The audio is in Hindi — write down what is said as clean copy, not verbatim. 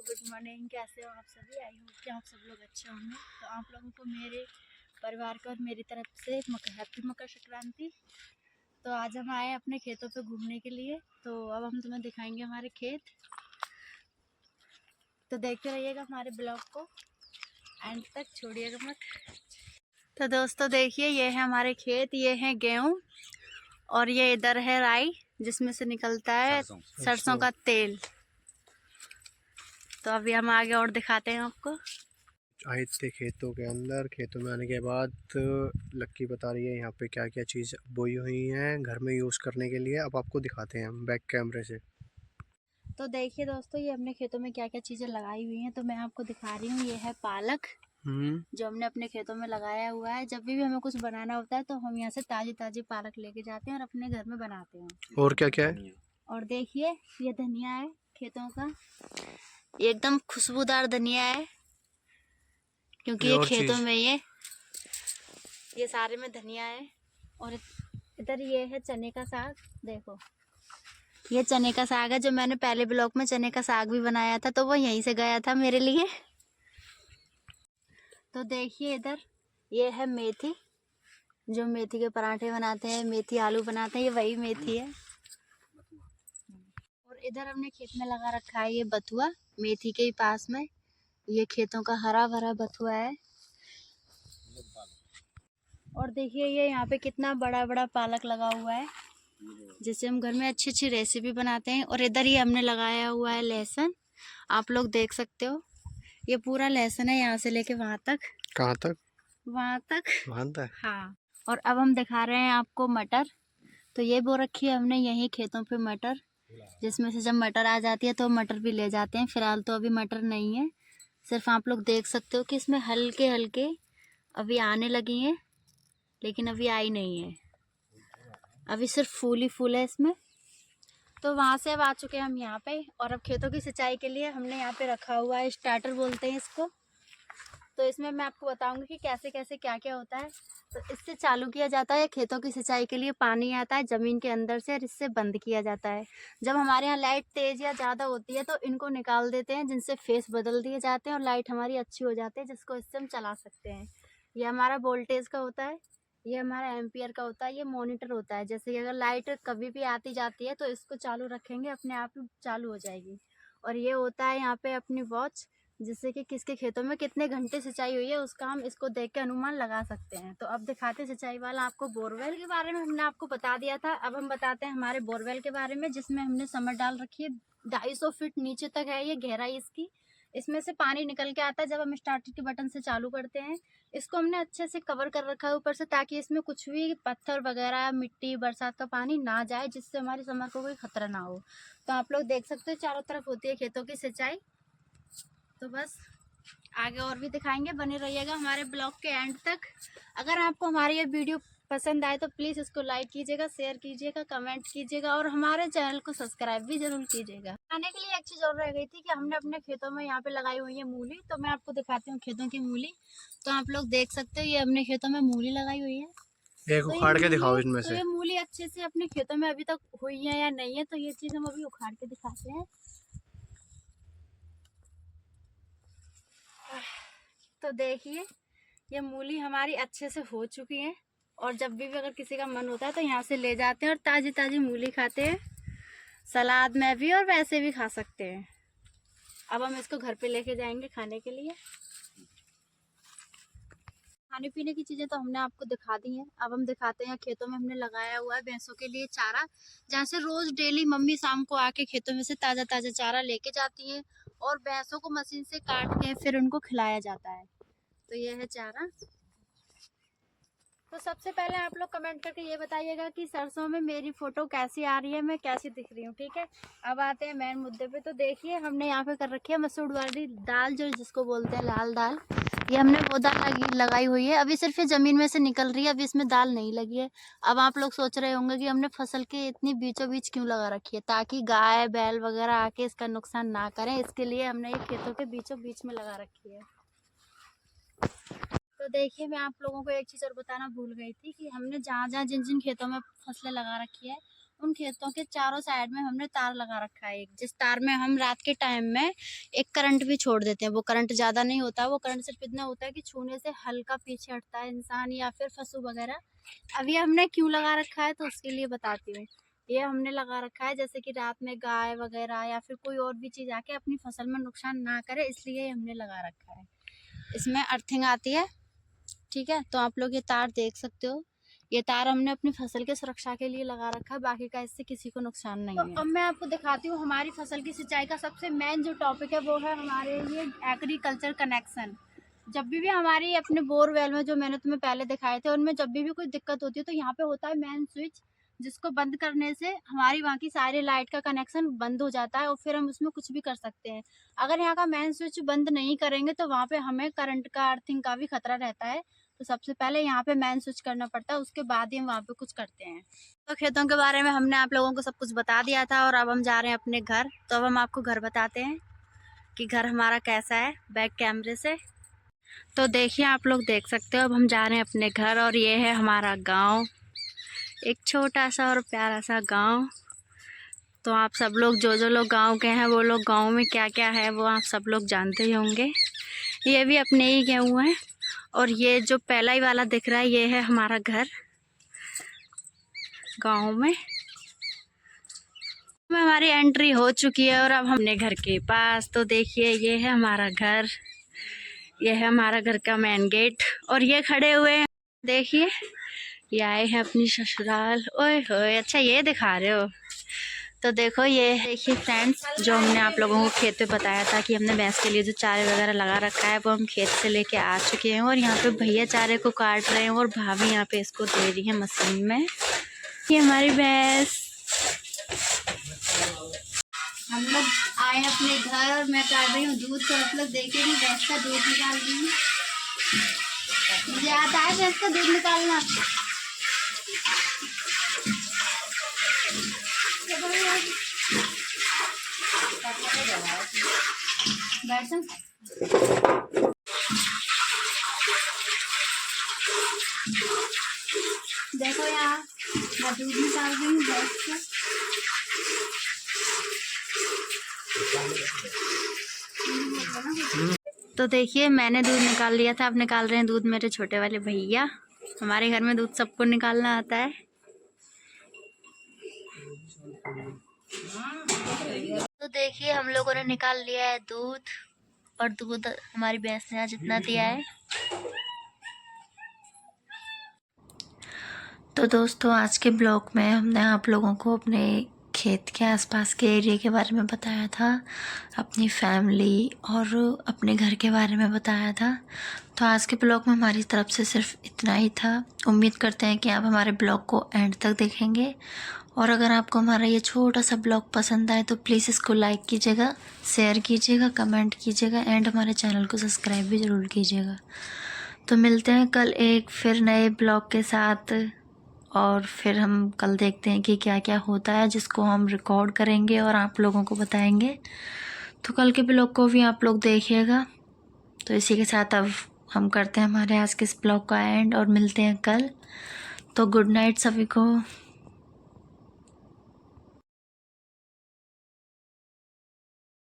Good morning. कैसे हो आप सभी? आई होप कि आप सब लोग अच्छे होंगे। तो आप लोगों को मेरे परिवार का और मेरी तरफ से हैप्पी मकर संक्रांति। तो आज हम आए अपने खेतों पे घूमने के लिए। तो अब हम तुम्हें दिखाएंगे हमारे खेत। तो देखते रहिएगा हमारे ब्लॉग को, एंड तक छोड़िएगा मत। तो दोस्तों देखिए, ये है हमारे खेत, ये है गेहूँ और ये इधर है राई जिसमें से निकलता है सरसों का तेल। तो अभी हम आगे और दिखाते हैं आपको। आए थे खेतों के अंदर। खेतों में आने के बाद लक्की बता रही है यहाँ पे क्या क्या चीज़ बोई हुई हैं घर में यूज़ करने के लिए। अब आपको दिखाते हैं हम बैक कैमरे से। तो देखिए दोस्तों, ये हमने खेतों में क्या क्या चीज़ें लगाई हुई हैं। तो मैं आपको दिखा रही हूँ, ये है पालक जो हमने अपने खेतों में लगाया हुआ है। जब भी हमें कुछ बनाना होता है तो हम यहाँ से ताजी ताजी पालक लेके जाते हैं और अपने घर में बनाते हैं। और क्या क्या है? और देखिए, ये धनिया है खेतों का, ये एकदम खुशबूदार धनिया है क्योंकि ये खेतों में ये सारे में धनिया है। और इधर ये है चने का साग। देखो, ये चने का साग है जो मैंने पहले ब्लॉग में चने का साग भी बनाया था, तो वो यहीं से गया था मेरे लिए। तो देखिए इधर ये है मेथी, जो मेथी के पराठे बनाते हैं, मेथी आलू बनाते हैं, ये वही मेथी है। और इधर हमने खेत में लगा रखा है ये बथुआ, मेथी के ही पास में। ये खेतों का हरा भरा बथुआ है। और देखिए ये यहाँ पे कितना बड़ा बड़ा पालक लगा हुआ है, जिससे हम घर में अच्छी अच्छी रेसिपी बनाते हैं। और इधर ही हमने लगाया हुआ है लहसुन, आप लोग देख सकते हो। ये पूरा लहसुन है, यहाँ से लेके वहां तक। कहाँ तक? वहां तक। वहाँ तक। हाँ। और अब हम दिखा रहे हैं आपको मटर। तो ये बो रखी है हमने यही खेतों पे मटर, जिसमें से जब मटर आ जाती है तो मटर भी ले जाते हैं। फिलहाल तो अभी मटर नहीं है, सिर्फ आप लोग देख सकते हो कि इसमें हल्के हल्के अभी आने लगी हैं, लेकिन अभी आई नहीं है, अभी सिर्फ फूल ही फूल है इसमें। तो वहाँ से अब आ चुके हैं हम यहाँ पे। और अब खेतों की सिंचाई के लिए हमने यहाँ पे रखा हुआ है स्टार्टर, बोलते हैं इसको। तो इसमें मैं आपको बताऊंगी कि कैसे कैसे क्या क्या होता है। तो इससे चालू किया जाता है खेतों की सिंचाई के लिए, पानी आता है ज़मीन के अंदर से और इससे बंद किया जाता है। जब हमारे यहाँ लाइट तेज़ या ज़्यादा होती है तो इनको निकाल देते हैं, जिनसे फेस बदल दिए जाते हैं और लाइट हमारी अच्छी हो जाती है, जिसको इससे हम चला सकते हैं। ये हमारा वोल्टेज का होता है, ये हमारा एम्पियर का होता है, ये मॉनिटर होता है। जैसे कि अगर लाइट कभी भी आती जाती है तो इसको चालू रखेंगे, अपने आप ही चालू हो जाएगी। और ये होता है यहाँ पे अपनी वॉच, जिससे कि किसके खेतों में कितने घंटे सिंचाई हुई है उसका हम इसको देख के अनुमान लगा सकते हैं। तो अब दिखाते सिंचाई वाला आपको। बोरवेल के बारे में हमने आपको बता दिया था, अब हम बताते हैं हमारे बोरवेल के बारे में, जिसमें हमने समर डाल रखी है। 250 फीट नीचे तक है ये गहराई इसकी। इसमें से पानी निकल के आता है जब हम स्टार्टर के बटन से चालू करते हैं। इसको हमने अच्छे से कवर कर रखा है ऊपर से, ताकि इसमें कुछ भी पत्थर वगैरह, मिट्टी, बरसात का पानी ना जाए, जिससे हमारी समर को कोई खतरा ना हो। तो आप लोग देख सकते हो चारों तरफ होती है खेतों की सिंचाई। तो बस आगे और भी दिखाएंगे, बने रहिएगा हमारे ब्लॉग के एंड तक। अगर आपको हमारी ये वीडियो पसंद आए तो प्लीज़ इसको लाइक कीजिएगा, शेयर कीजिएगा, कमेंट कीजिएगा और हमारे चैनल को सब्सक्राइब भी जरूर कीजिएगा। खाने के लिए एक चीज़ और रह गई थी कि हमने अपने खेतों में यहाँ पे लगाई हुई है मूली। तो मैं आपको दिखाती हूँ खेतों की मूली। तो आप लोग देख सकते हो ये हमने खेतों में मूली लगाई हुई है। एक उखाड़ के दिखाओ इनमें से। ये मूली अच्छे से अपने खेतों में अभी तक हुई है या नहीं है, तो ये चीज़ हम अभी उखाड़ के दिखाते हैं। तो देखिए, ये मूली हमारी अच्छे से हो चुकी है। और जब भी अगर किसी का मन होता है तो यहाँ से ले जाते हैं और ताज़ी ताज़ी मूली खाते हैं, सलाद में भी और वैसे भी खा सकते हैं। अब हम इसको घर पे लेके जाएंगे खाने के लिए। खाने पीने की चीज़ें तो हमने आपको दिखा दी हैं। अब हम दिखाते हैं खेतों में हमने लगाया हुआ है भैंसों के लिए चारा, जहाँ से रोज़ डेली मम्मी शाम को आके खेतों में से ताज़ा ताज़ा चारा लेके जाती है और भैंसों को मशीन से काट के फिर उनको खिलाया जाता है। तो ये है चारा। तो सबसे पहले आप लोग कमेंट करके ये बताइएगा कि सरसों में मेरी फोटो कैसी आ रही है, मैं कैसी दिख रही हूँ, ठीक है। अब आते हैं मेन मुद्दे पे। तो देखिए हमने यहाँ पे कर रखी है मसूर वाली दाल, जो जिसको बोलते हैं लाल दाल। ये हमने वो दाल लगाई हुई है, अभी सिर्फ ये ज़मीन में से निकल रही है, अभी इसमें दाल नहीं लगी है। अब आप लोग सोच रहे होंगे कि हमने फसल के इतनी बीचों बीच क्यों लगा रखी है, ताकि गाय बैल वगैरह आके इसका नुकसान ना करें, इसके लिए हमने ये खेतों के बीचों बीच में लगा रखी है। तो देखिए, मैं आप लोगों को एक चीज़ और बताना भूल गई थी कि हमने जहाँ जहाँ जिन जिन खेतों में फसलें लगा रखी है उन खेतों के चारों साइड में हमने तार लगा रखा है, एक जिस तार में हम रात के टाइम में एक करंट भी छोड़ देते हैं। वो करंट ज़्यादा नहीं होता, वो करंट सिर्फ इतना होता है कि छूने से हल्का पीछे हटता है इंसान या फिर पशु वगैरह। अब ये हमने क्यों लगा रखा है तो उसके लिए बताती हूँ। ये हमने लगा रखा है जैसे कि रात में गाय वगैरह या फिर कोई और भी चीज़ आके अपनी फसल में नुकसान ना करे, इसलिए हमने लगा रखा है। इसमें अर्थिंग आती है, ठीक है। तो आप लोग ये तार देख सकते हो, ये तार हमने अपनी फसल की सुरक्षा के लिए लगा रखा है, बाकी का इससे किसी को नुकसान नहीं है। अब मैं आपको दिखाती हूँ हमारी फसल की सिंचाई का सबसे मेन जो टॉपिक है वो है हमारे लिए एग्रीकल्चर कनेक्शन। जब भी हमारी अपने बोरवेल में जो मैंने तुम्हें पहले दिखाए थे उनमें जब भी कोई दिक्कत होती है तो यहाँ पे होता है मेन स्विच, जिसको बंद करने से हमारी वहाँ की सारी लाइट का कनेक्शन बंद हो जाता है और फिर हम उसमें कुछ भी कर सकते हैं। अगर यहाँ का मेन स्विच बंद नहीं करेंगे तो वहाँ पे हमें करंट का अर्थिंग का भी खतरा रहता है। तो सबसे पहले यहाँ पे मेन स्विच करना पड़ता है, उसके बाद ही हम वहाँ पे कुछ करते हैं। तो खेतों के बारे में हमने आप लोगों को सब कुछ बता दिया था और अब हम जा रहे हैं अपने घर। तो अब हम आपको घर बताते हैं कि घर हमारा कैसा है बैक कैमरे से। तो देखिए, आप लोग देख सकते हो अब हम जा रहे हैं अपने घर और ये है हमारा गांव, एक छोटा सा और प्यारा सा गांव। तो आप सब लोग जो लोग गांव के हैं वो लोग गांव में क्या क्या है वो आप सब लोग जानते ही होंगे। ये भी अपने ही गेहूँ हैं और ये जो पहला ही वाला दिख रहा है ये है हमारा घर गांव में। हमारी एंट्री हो चुकी है और अब हमने घर के पास। तो देखिए, ये है हमारा घर, ये है हमारा घर का मेन गेट और ये खड़े हुए हैं, देखिए ये आए हैं अपनी ससुराल। ओए होए, अच्छा ये दिखा रहे हो। तो देखो, ये देखिए फ्रेंड्स, जो हमने आप लोगों को खेत पे बताया था कि हमने भैंस के लिए जो चारे वगैरह लगा रखा है वो हम खेत से लेके आ चुके हैं और यहाँ पे भैया चारे को काट रहे हैं और भाभी यहाँ पे इसको दे रही है मशीन में। ये हमारी भैंस। हम लोग आए अपने घर और मैं काट रही हूँ दूध। तो आप लोग देखिए मैं भैंस का दूध निकाल रही हूँ। मुझे आता है भैंस का दूध निकालना। देखो यार, मैं दूध निकाल रही हूँ भैंस का। तो देखिए, मैंने दूध निकाल लिया था, अब निकाल रहे हैं दूध मेरे छोटे वाले भैया। हमारे घर में दूध सबको निकालना आता है। तो देखिए, हम लोगों ने निकाल लिया है दूध और दूध हमारी भैंस ने आज इतना दिया है। तो दोस्तों, आज के ब्लॉग में हमने आप लोगों को अपने खेत के आसपास के एरिया के बारे में बताया था, अपनी फैमिली और अपने घर के बारे में बताया था। तो आज के ब्लॉग में हमारी तरफ से सिर्फ इतना ही था। उम्मीद करते हैं कि आप हमारे ब्लॉग को एंड तक देखेंगे और अगर आपको हमारा ये छोटा सा ब्लॉग पसंद आए तो प्लीज़ इसको लाइक कीजिएगा, शेयर कीजिएगा, कमेंट कीजिएगा एंड हमारे चैनल को सब्सक्राइब भी ज़रूर कीजिएगा। तो मिलते हैं कल एक फिर नए ब्लॉग के साथ और फिर हम कल देखते हैं कि क्या क्या होता है जिसको हम रिकॉर्ड करेंगे और आप लोगों को बताएंगे। तो कल के ब्लॉग को भी आप लोग देखिएगा। तो इसी के साथ अब हम करते हैं हमारे आज के इस ब्लॉग का एंड और मिलते हैं कल। तो गुड नाइट सभी को।